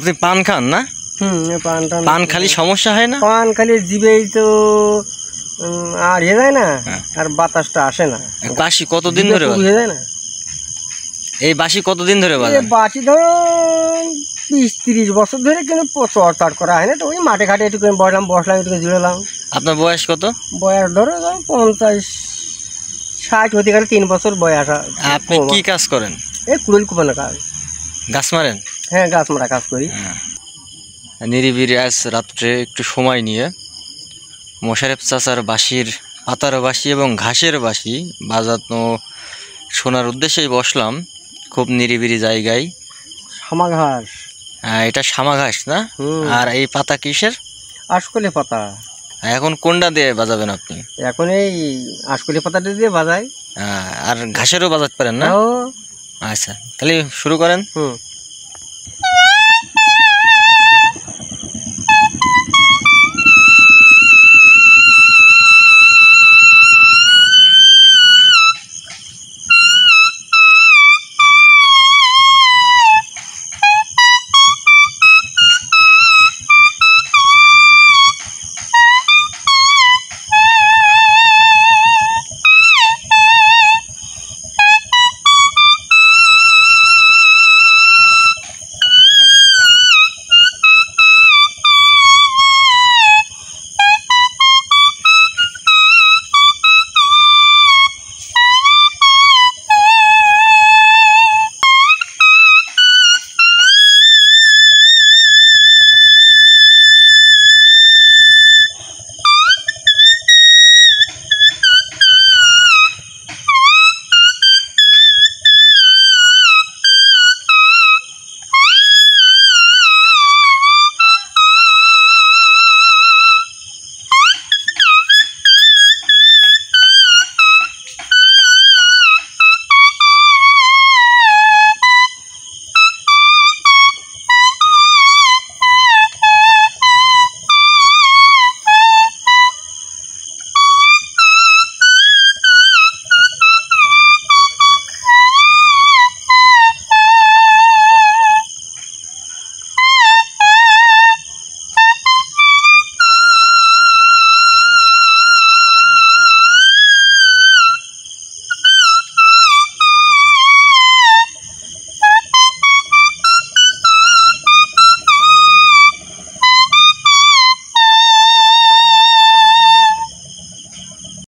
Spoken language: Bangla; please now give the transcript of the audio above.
আপনি পান খান না? পান খালি সমস্যা হয় না? পান খালি জিবেই তো আর ইয়ে যায় না, আর বাতাসটা আসে না। বাঁশি কতদিন ধরে হয়ে যায় না? এই বাঁশি কতদিন ধরে বাজান? বাঁশি ধরো 20-30 বছর ধরে, কিন্তু চড় করা হয় না। তো ওই মাঠে ঘাটে একটু বসলাম একটু জুড়লাম। আপনার বয়স কত? বয়স ধরো 50-60 হতে গেলে 3 বছর বয়স। আপনি কি কাজ করেন? এই কুড়িল কুপানো কাজ। গাছ মারেন? হ্যাঁ, গাছ মারা কাজ করি। নিরিবিলি আজ রাত্রে একটু সময় নিয়ে মোশারেফ চাচার বাঁশির পাতার বাঁশি এবং ঘাসের বাঁশি বাজানো শোনার উদ্দেশ্যেই বসলাম। খুব নিরিবিলি জায়গায়। শামা ঘাস। এটা শামা ঘাস না? আর এই পাতা কিসের? আশকলি পাতা। এখন কোনটা দিয়ে বাজাবেন আপনি? এখন এই আশকলি পাতাটা দিয়ে বাজাই। আর ঘাসেরও বাজাতে পারেন না? আচ্ছা, তাহলে শুরু করেন।